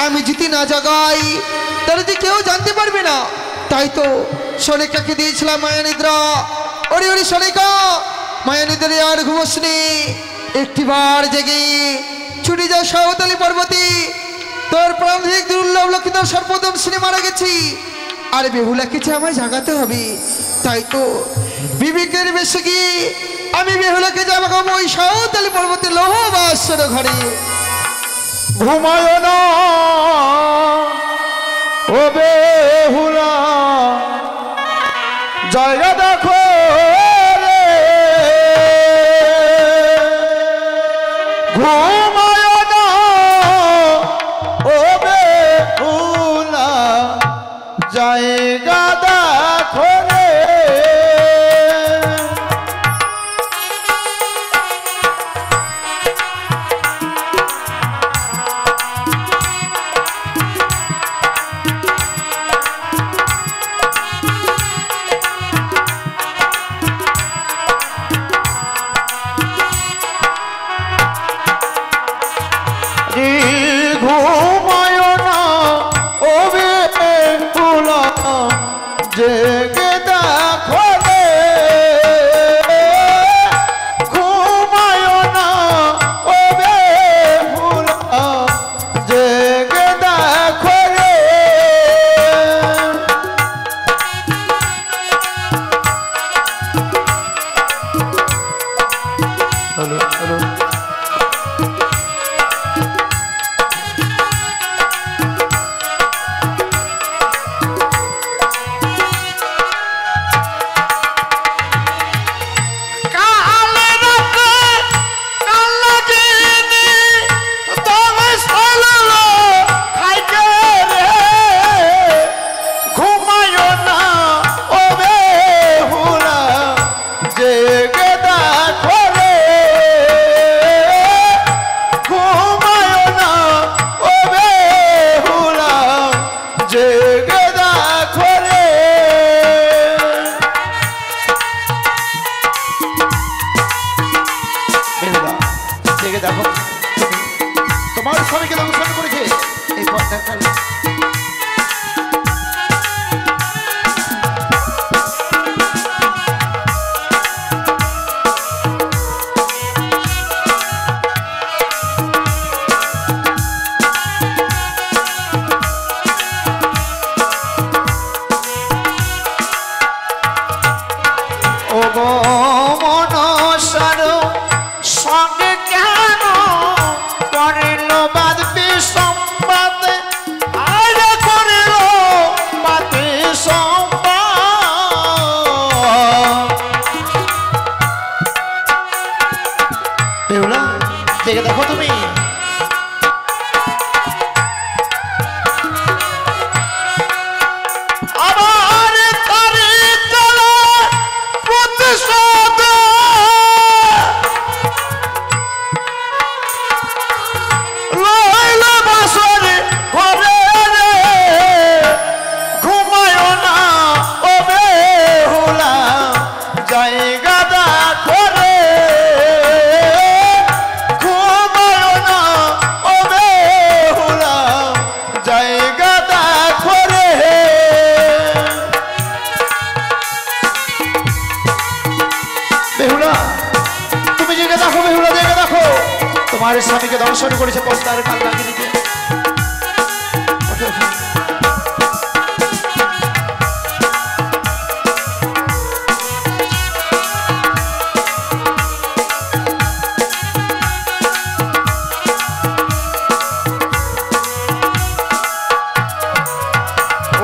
আমি যদি না জাগাই তাহলে তো কেউ জানতে পারবে না। তাই তো সনিকাকে দিয়েছিলাম মায়া নিদ্রা। ওরে ওরে সনিকা, মায়া নিদ্রা আর ঘুমোসনি, একটিবার জেগে ছুটে যাও সাঁওতালি পর্বতী। তোর প্রাণিক দুর্লভ লক্ষিত সর্বদম সিনে মারা গেছি, আর বেহুলাকে যে আমায় জাগাতে হবে। তাই তো বিবেকের বেশে গিয়ে আমি বেহুলাকে জাগাবো ওই সাঁওতালি পর্বতে লৌহ বাসর ঘরে। ঘুমায় না ও বেহুলা, জায়গা দেখো রে। ঘুমায় না ও বেহুলা, জায়গা দেখো রে। জেগে দেখো রে, ঘুমায় না ও বেহুলা, জেগে দেখো রে। হ্যালো হ্যালো, তোমার স্বামীকে দংশন করেছে এই পথের কালে। ও গো মনসার সঙ্গে কেন করিল বাদ বিসম্বাদ, আর করিল বাদ বিসম্বাদ। বেহুলা, দেখে দেখো তুমি, জায়গা দেখো রে। ঘুমায় না ও বেহুলা, জায়গা দেখো রে। বেহুলা, তুমি জেগে দেখো, বেহুলা জেগে দেখো, তোমার স্বামীকে দংশন করেছে পদ্মার কাল লাগিয়ে দিতে।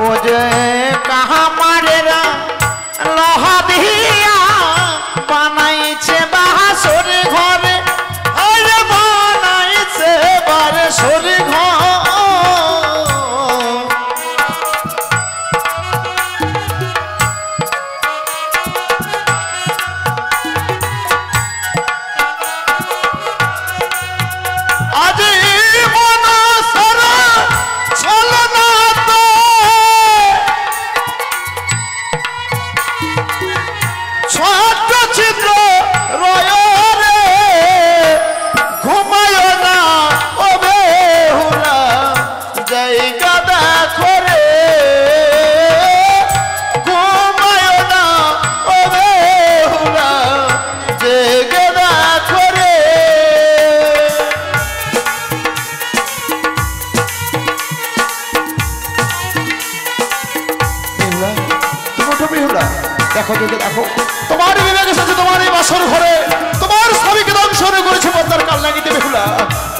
ও যে কাহা মারেরা লোহা দিয়া বানাইছে বাসর ঘরে, আরে বানাইছে বাসর দেখো জেগে দেখো, তোমার বিবেক এসেছে তোমার এই বাসর ঘরে, তোমার স্বামীকে দংশন করেছে পদ্মার কাল লাগিতে বেহুলা।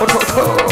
ওঠো ওঠো।